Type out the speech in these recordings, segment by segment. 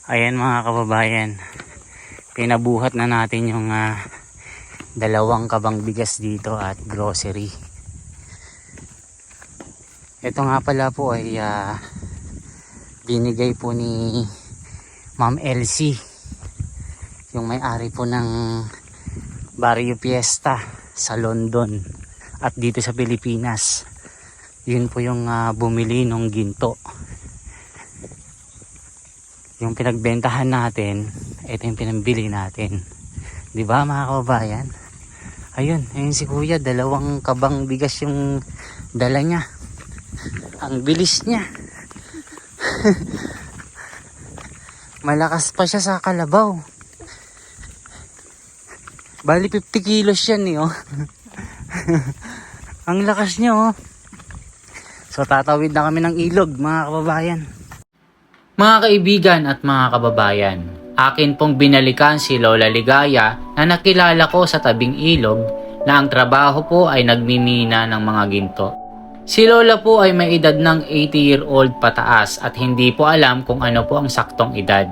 Ayan mga kababayan, pinabuhat na natin yung dalawang kabang bigas dito at grocery. Ito nga pala po ay binigay po ni Ma'am Elsie, yung may-ari po ng Barrio Fiesta sa London at dito sa Pilipinas. Yun po yung bumili ng ginto. Yung pinagbentahan natin, ito yung pinambili natin. 'Di ba mga kababayan? Ayun si Kuya, dalawang kabang bigas yung dala niya. Ang bilis niya. Malakas pa siya sa kalabaw. Bali 50 kilos yan oh. Ang lakas niya oh. So tatawid na kami ng ilog mga kababayan. Mga kaibigan at mga kababayan, akin pong binalikan si Lola Ligaya na nakilala ko sa tabing ilog na ang trabaho po ay nagmimina ng mga ginto. Si Lola po ay may edad ng 80-year-old pataas at hindi po alam kung ano po ang saktong edad.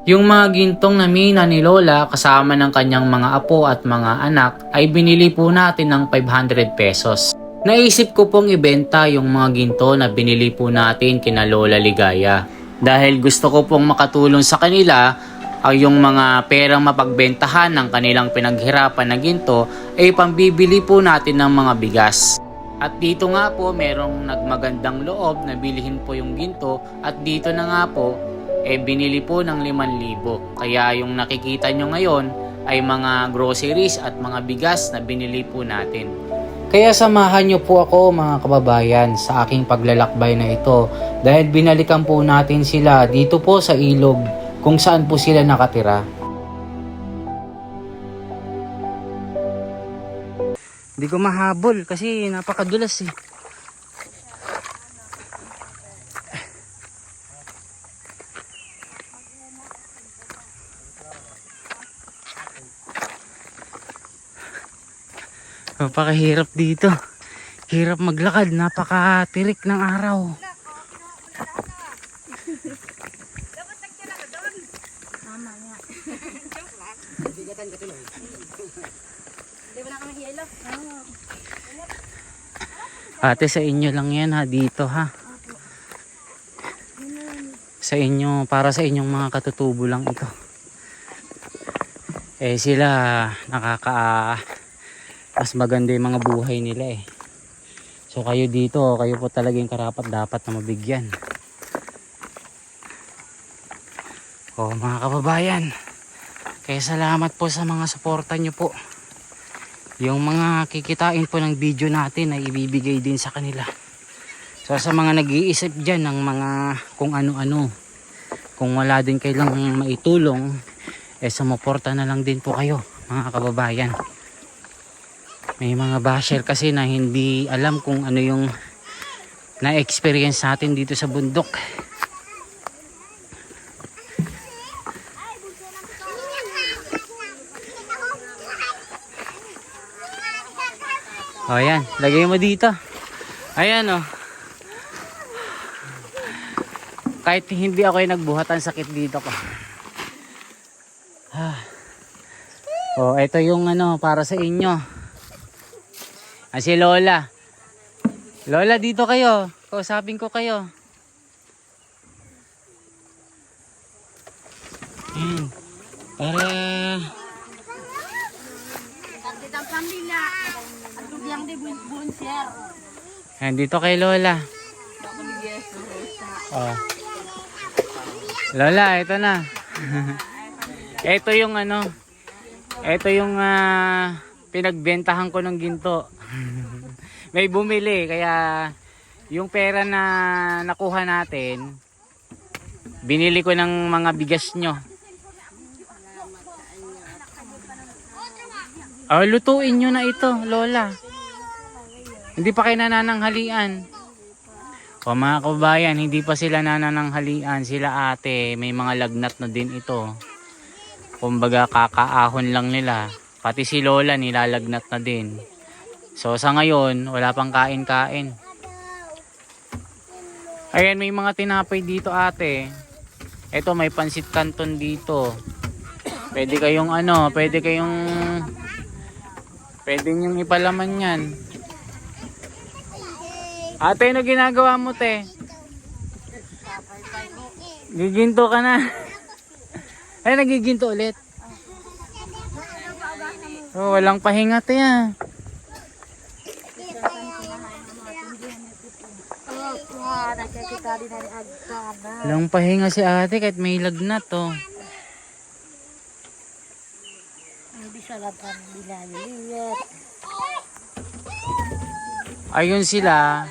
Yung mga gintong na mina ni Lola kasama ng kanyang mga apo at mga anak ay binili po natin ng 500 pesos. Naisip ko pong ibenta yung mga ginto na binili po natin kina Lola Ligaya. Dahil gusto ko pong makatulong sa kanila ay yung mga perang mapagbentahan ng kanilang pinaghirapan na ginto ay pambibili po natin ng mga bigas. At dito nga po merong nagmagandang loob na bilhin po yung ginto at dito na nga po binili po ng 5,000. Kaya yung nakikita nyo ngayon ay mga groceries at mga bigas na binili po natin. Kaya samahan nyo po ako mga kababayan sa aking paglalakbay na ito dahil binalikan po natin sila dito po sa ilog kung saan po sila nakatira. Hindi ko mahabol kasi napakadulas eh. Napakahirap dito. Hirap maglakad, napakatirik ng araw. Ate, sa inyo lang yan ha, dito ha. Sa inyo, para sa inyong mga katutubo lang ito. Sila mas maganda yung mga buhay nila eh. So kayo dito, kayo po talagang karapat dapat na mabigyan. Mga kababayan, kaya salamat po sa mga suporta nyo po. Yung mga kikitain po ng video natin ay ibibigay din sa kanila. So sa mga nag-iisip dyan ng mga kung ano-ano, kung wala din kailang maitulong, sumuporta na lang din po kayo mga kababayan. May mga basher kasi na hindi alam kung ano yung na-experience natin dito sa bundok. Ayan, lagay mo dito. Ayan kahit hindi ako yung nagbuhatan, sakit dito ko. Ito yung para sa inyo. Si Lola. Lola, dito kayo. Kausapin ko kayo. Para dito kay Lola. Lola, ito na. Ito yung ito yung pinagbentahan ko ng ginto. May bumili kaya yung pera na nakuha natin binili ko ng mga bigas nyo. Lutuin nyo na ito, Lola. Hindi pa kayo nanananghalian. Mga kababayan, hindi pa sila nanananghalian. Sila ate, may mga lagnat na din ito. Kumbaga kakaahon lang nila. Pati si Lola nilalagnat na din. So sa ngayon, wala pang kain-kain. Ayan, may mga tinapay dito ate. Ito may pansit canton dito. Pwede kayong ano, pwede niyong ipalaman yan. Ate, ano ginagawa mo, te? Giginto ka na. Ay, nagiginto ulit. Oh, walang pahinga, te, ah. Walang pahinga si ate kahit may lagnat, oh. Ayun sila.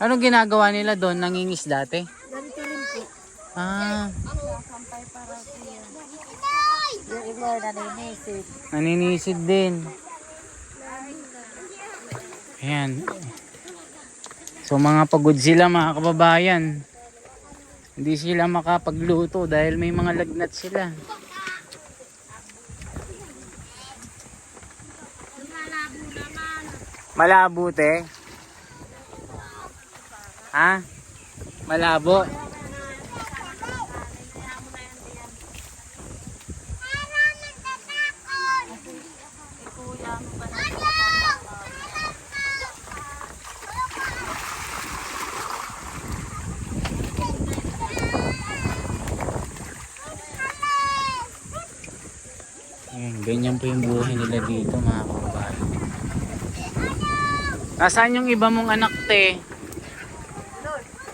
Anong ginagawa nila doon? Nangingisda, ate? Ah. Naninisid din. Ayan. So mga pagod sila mga kababayan. Hindi sila makapagluto dahil may mga lagnat sila. Malabo, te? Ha? Malabo? Ayan, ganyan po yung buhay nila dito mga kababayan. Nasaan yung iba mong anak, te?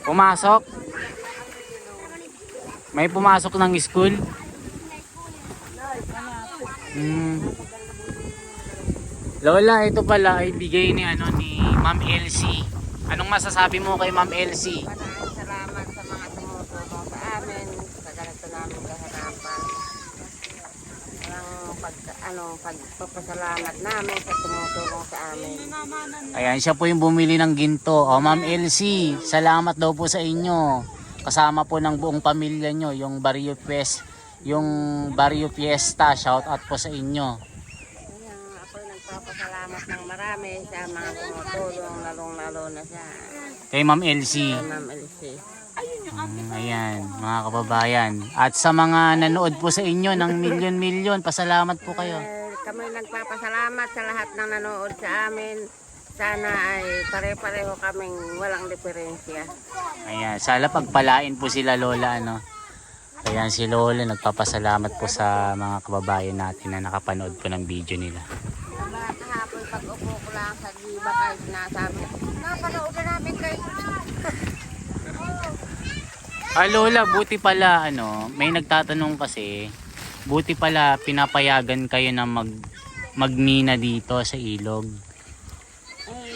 Pumasok? May pumasok ng school? Lola, ito pala ay bigay ni Ma'am Elsie. Anong masasabi mo kay Ma'am Elsie? Maraming salamat sa mga tumutulong sa amin sa ganito namin kahirapan. Pagpapasalamat namin sa tumutulong sa amin. Ayan, siya po yung bumili ng ginto. O, Ma'am Elsie, salamat daw po sa inyo. Kasama po ng buong pamilya nyo, yung Barrio Fiesta. Shout out po sa inyo. Ayan, ako nagpapasalamat ng marami sa mga tumutulong, lalong-lalo na sa Kay Ma'am Elsie. Ma'am Elsie. Ayan, mga kababayan. At sa mga nanood po sa inyo ng milyon-milyon, pasalamat po kayo. Kami nagpapasalamat sa lahat ng nanood sa amin. Sana ay pare-pareho kaming walang diferensya. Ayan, sana pagpalain po sila Lola, ano. Ayan, si Lola nagpapasalamat po sa mga kababayan natin na nakapanood po ng video nila. Kahapon pag-upo ko lang sa giba kahit sinasabi, napanood na namin kayo. Lola, buti pala may nagtatanong kasi, buti pala pinapayagan kayo na magmina dito sa ilog.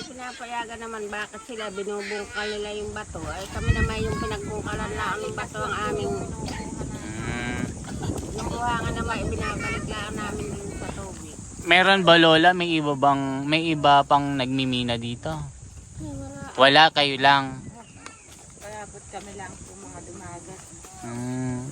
Pinapayagan naman bakit sila binubungkal nila yung bato. Ay kami naman yung pinagbungkalan na ng bato ang aming yung buhangan naman ibinabalik lang namin din sa tubig. Meron ba Lola, may iba pang nagmimina dito? Wala, kayo lang. Kaya kami lang po mga dumagat.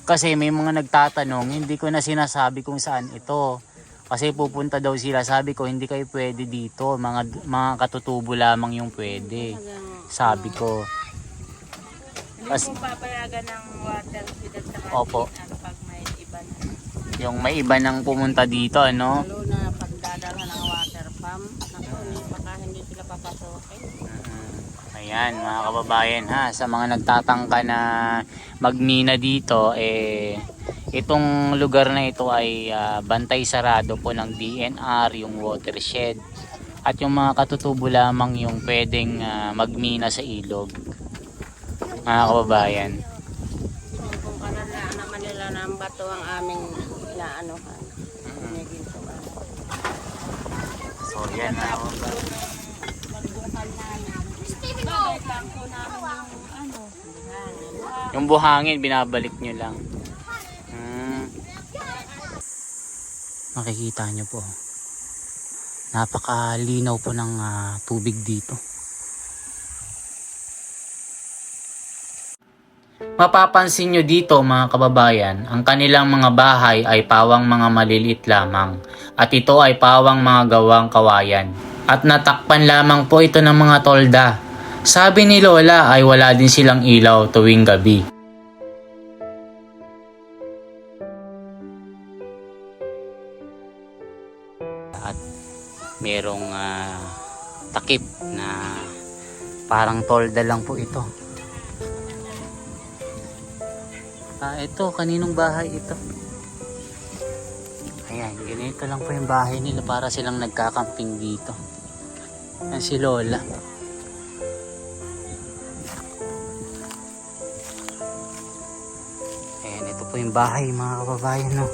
Kasi may mga nagtatanong, hindi ko na sinasabi kung saan ito. Kasi pupunta daw sila, sabi ko hindi kayo pwede dito, mga katutubo lamang yung pwede. Sabi ko. Hindi po papayagan ng water pinagtahan. Opo. Pag may iba na. Yung may iba nang pumunta dito, ano? Lalo na pagdadala ng water pump. Naku, baka hindi sila papasokin. Ayan mga kababayan ha, sa mga nagtatangka na magmina dito, itong lugar na ito ay bantay sarado po ng DNR, yung watershed. At yung mga katutubo lamang yung pwedeng magmina sa ilog. Mga kababayan. Kung kanalaan naman nila ng bato ang aming inaanuhan. So yan mga kababayan. Yung buhangin binabalik nyo lang. Makikita nyo po, napakalinaw po ng tubig dito. Mapapansin nyo dito mga kababayan, ang kanilang mga bahay ay pawang mga maliliit lamang at ito ay pawang mga gawang kawayan at natakpan lamang po ito ng mga tolda. Sabi ni Lola ay wala din silang ilaw tuwing gabi. merong takip na parang tolda lang po ito. Ito, kaninong bahay ito? Ayan, ganito lang po yung bahay nila, para silang nagkakamping dito. Yan si Lola. Ayan, ito po yung bahay mga kababayan, no?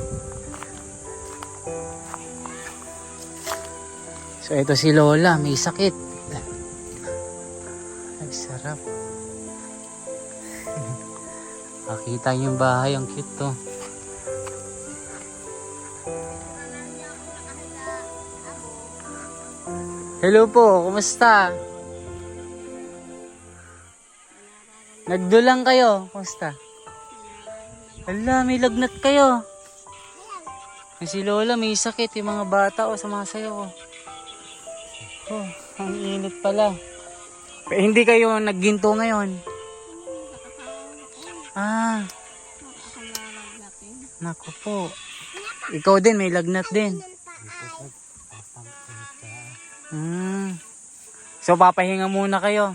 So ito si Lola, may sakit. Ay, sarap. Makita niyo yung bahay, ang cute to. Hello po, kumusta? Nagdulang kayo, kumusta? Hala, may lagnat kayo. Si Lola may sakit, yung mga bata sumasayaw. Oh, ang init pala. Hindi kayo nagginto ngayon? Naku po. Ikaw din, may lagnat din. So papahinga muna kayo.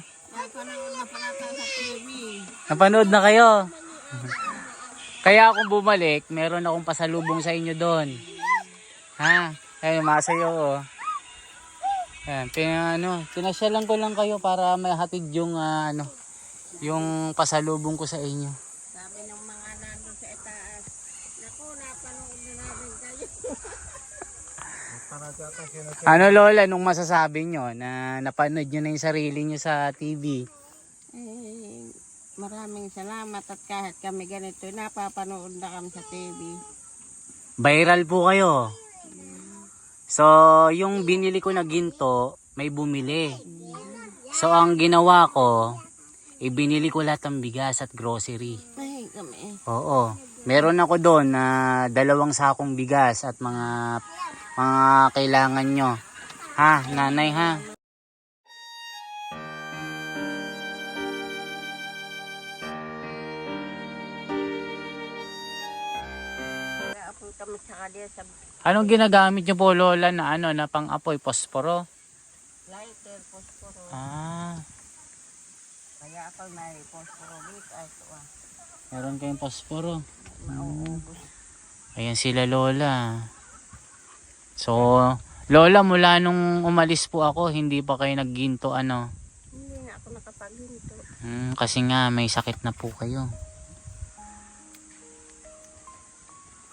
Napanood na kayo. Kaya akong bumalik, meron akong pasalubong sa inyo doon. Ha? Ayun, masayo oh. Ayan, pinasyalan ko lang kayo para mahatid yung yung pasalubong ko sa inyo. Sabi ng mga nandun sa itaas, naku, napanood na namin kayo. Lola, nung masasabi nyo na napanood nyo na yung sarili nyo sa TV? Maraming salamat at kahit kami ganito, napapanood na kami sa TV. Viral po kayo. So, yung binili ko na ginto, may bumili. So, ang ginawa ko, ibinili ko lahat ng bigas at grocery. Ay, kami. Oo. Meron ako doon na 2 sakong bigas at mga kailangan nyo. Ha, nanay ha? Kaya kami sa kanila sa Anong ginagamit nyo po, Lola, na na pang-apoy? Posporo? lighter, posporo. Kaya ako may posporo dito. Meron kayong posporo. Mauubos. Ayan sila, Lola. So, Lola, mula nung umalis po ako, hindi pa kayo nagginto, Hindi na ako nakapaghinto. Kasi nga, may sakit na po kayo.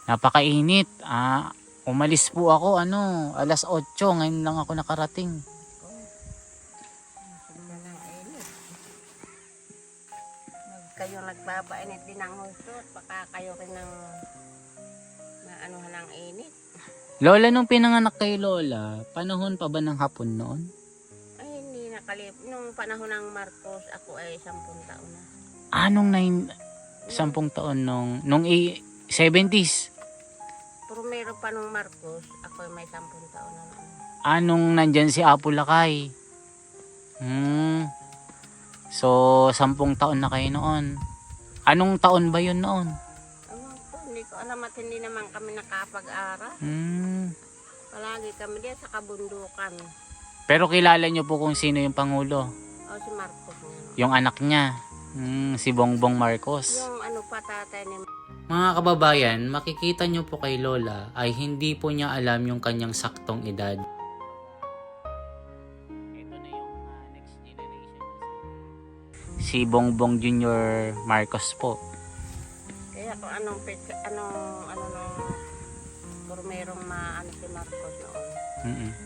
Napakainit. Umalis po ako, 8:00. Ngayon lang ako nakarating. Kayo nagbabainit din ng husot, baka kayo rin ng maanuhan ng init. Lola, nung pinanganak kay Lola, panahon pa ba ng hapon noon? Ay, hindi nakalip. Nung panahon ng Marcos, ako ay 10 taon na. Anong 10 taon nung 70s? Pero meron pa nung Marcos, ako ay may 10 taon na noon. Anong nandyan si Apo Lakay? So, 10 taon na kayo noon. Anong taon ba yun noon? Hindi ko alam at hindi naman kami nakapag-aral. Palagi kami diyan sa kabundukan. Pero kilala nyo po kung sino yung Pangulo? Si Marcos nga. Yung anak niya. Si Bongbong Marcos. Yung tatay ni Mga kababayan, makikita nyo po kay Lola ay hindi po niya alam yung kanyang saktong edad. Ito na yung next generation. Si Bongbong Jr. Marcos po. kaya kung anong pero merong si Marcos noon.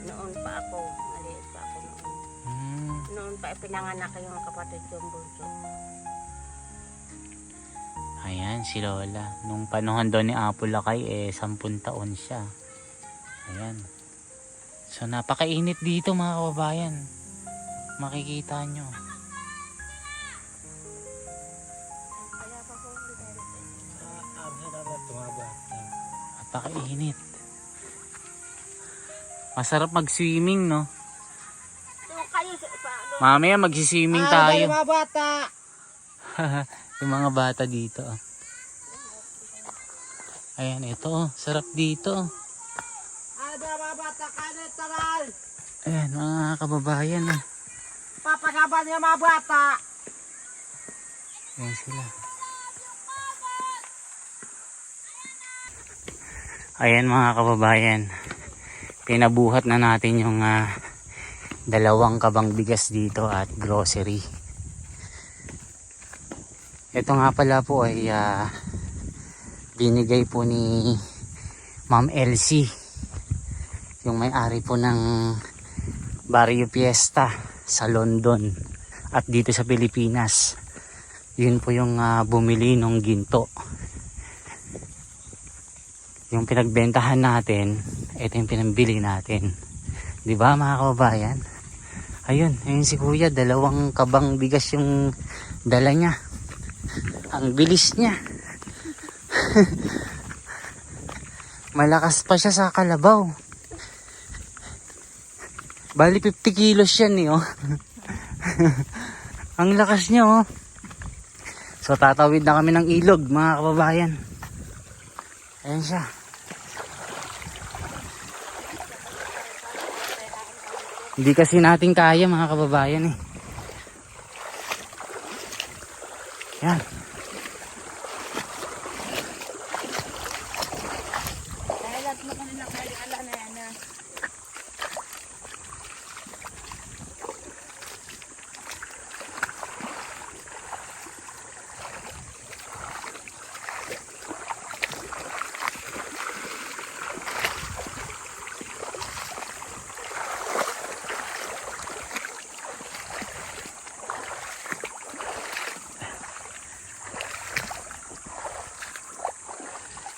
Noon pa ako, maliit pa ako noon. Noon pa pinanganak yung kapatid kong bunso. Ayan si Lola. Nung panahon doon ni Apo Lakay 10 taon siya. Ayan. So napakainit dito mga kababayan. Makikita nyo. Napakainit. Masarap mag-swimming, no? Mamaya mag-swimming tayo. Mga bata! Yung mga bata dito. Ayan, ito. Sarap dito. Ada mga bata, kanin taral! Ayan mga kababayan. Papagaban niya mga bata. Ayan sila. Ayan mga kababayan. Pinabuhat na natin yung 2 kabang bigas dito at grocery. Ito nga pala po ay binigay po ni Ma'am Elsie, yung may-ari po ng Barrio Fiesta sa London at dito sa Pilipinas. Yun po yung bumili ng ginto. Yung pinagbentahan natin, ito yung pinambili natin. 'Di ba mga kababayan? Ayun si kuya, 2 kabang bigas yung dala niya. Ang bilis niya. Malakas pa siya sa kalabaw. Bali 50 kilos yan oh. Ang lakas niya oh. So tatawid na kami ng ilog mga kababayan. Ayan siya. Hindi kasi natin kaya mga kababayan eh. Yan.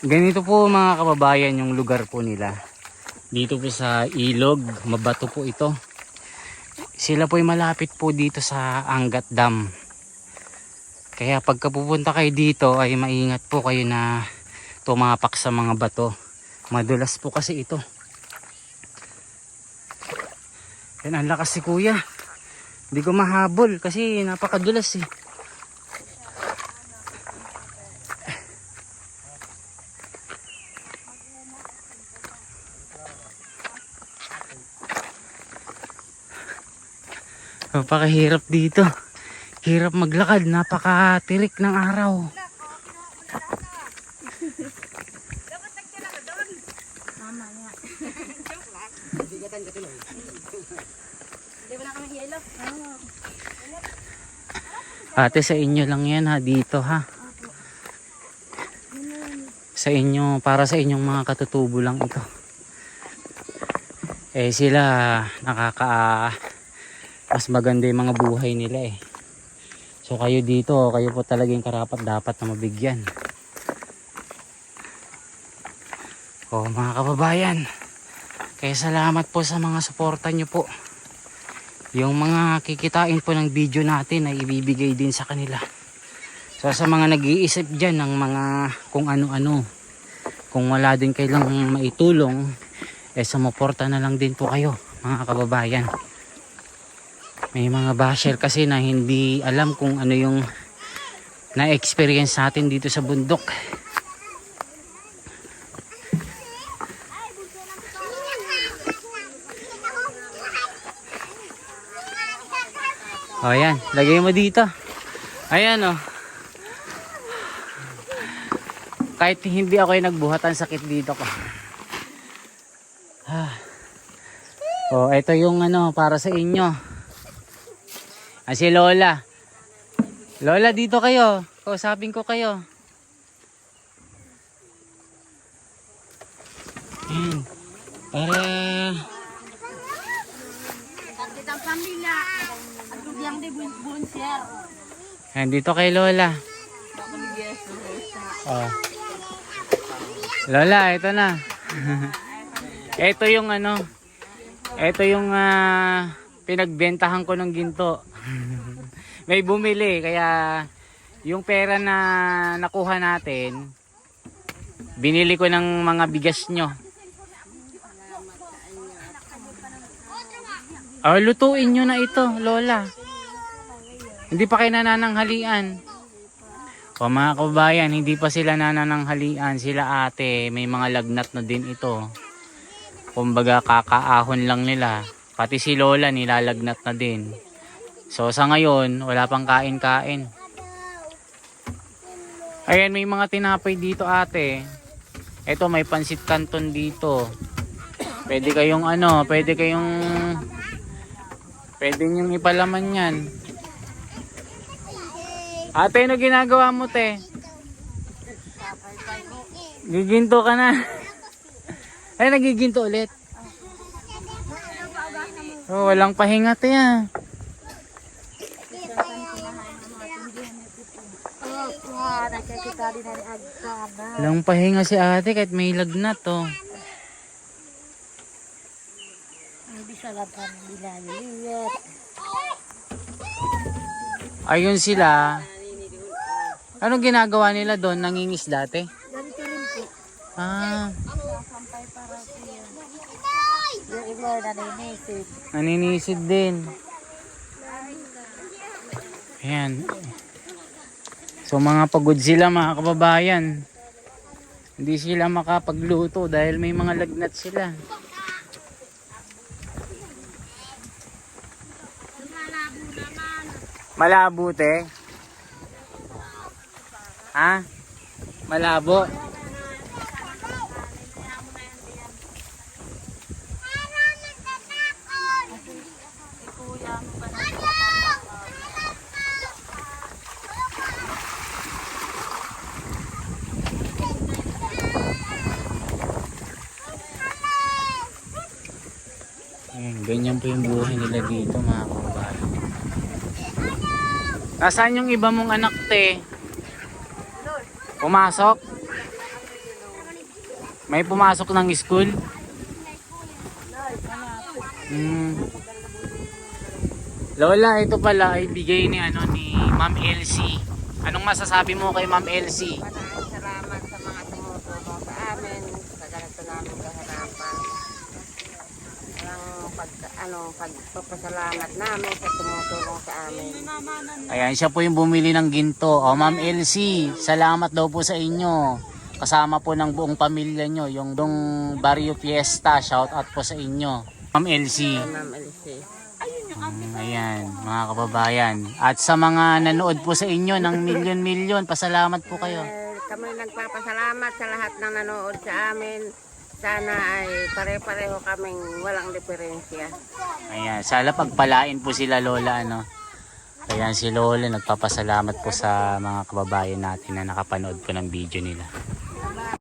Ganito po mga kababayan yung lugar po nila. Dito po sa ilog, mabato po ito. Sila po ay malapit po dito sa Angat Dam. Kaya pagka pupunta kayo dito ay maingat po kayo na tumapak sa mga bato. Madulas po kasi ito. Yan, ang lakas si kuya. Hindi ko mahabol kasi napakadulas eh. Napakahirap dito. Hirap maglakad, napakatirik ng araw. Ate, sa inyo lang yan ha, dito ha. Sa inyo, para sa inyong mga katutubo lang ito. Eh sila mas maganda yung mga buhay nila eh. So kayo dito, kayo po talagang karapat dapat na mabigyan. Oh mga kababayan, kaya salamat po sa mga suporta nyo po. Yung mga kikitain po ng video natin ay ibibigay din sa kanila. So sa mga nag-iisip dyan ng mga kung ano-ano, kung wala din kailang maitulong, eh sumuporta na lang din po kayo mga kababayan. May mga basher kasi na hindi alam kung ano yung na-experience natin dito sa bundok. O yan, lagay mo dito. Ayan o. Kahit hindi ako yung nagbuhatan, sakit dito ko. O, ito yung para sa inyo. Si Lola. Lola, dito kayo. Kausapin ko kayo. Ayan. Para... Ayan, dito kay Lola. Oh. Lola, ito na. Ito yung ito yung pinagbentahan ko ng ginto. May bumili kaya yung pera na nakuha natin binili ko ng mga bigas nyo. Lutuin nyo na ito, Lola. Hindi pa kayo nanananghalian. O mga kababayan, hindi pa sila nanananghalian. Sila ate, may mga lagnat na din ito. Kumbaga kakaahon lang nila. Pati si Lola nilalagnat na din. So sa ngayon, wala pang kain-kain. Ayan, may mga tinapay dito ate. Ito, may pansit canton dito. Pwede kayong pwede niyong ipalaman yan. Ate, ano ginagawa mo, te? Giginto ka na. Ay, nagiginto ulit. Oh, walang pahinga, te, ah. Walang pahinga si ate kahit may lagnat, oh. Ayun sila. Anong ginagawa nila doon? Nangingisda dati? Ah. Naninisid din. Ayan. So mga pagod sila mga kababayan. Hindi sila makapagluto dahil may mga lagnat sila. Malabo te? Ha? Malabo? Ayan, ganyan po yung buhay nila dito mga kababayan. Nasaan yung iba mong anak te? Pumasok? May pumasok ng school? Lola, ito pala ay bigay ni Ma'am Elsie. Anong masasabi mo kay Ma'am Elsie? Maraming salamat sa mga tumutulong sa amin sa ganito namin kahirapan. Ang pagpapasalamat namin sa tumutulong sa amin. Ayan, siya po yung bumili ng ginto. O, Ma'am Elsie, salamat daw po sa inyo. Kasama po ng buong pamilya nyo, yung Barrio Fiesta. Shout out po sa inyo. Ma'am Elsie. Ma'am Elsie. Ayan, mga kababayan. At sa mga nanood po sa inyo ng milyon-milyon, pasalamat po kayo. Kami nagpapasalamat sa lahat ng nanood sa amin. Sana ay pare-pareho kaming walang diferensya. Ayan, sana pagpalain po sila Lola, Ayan si Lola, nagpapasalamat po sa mga kababayan natin na nakapanood po ng video nila.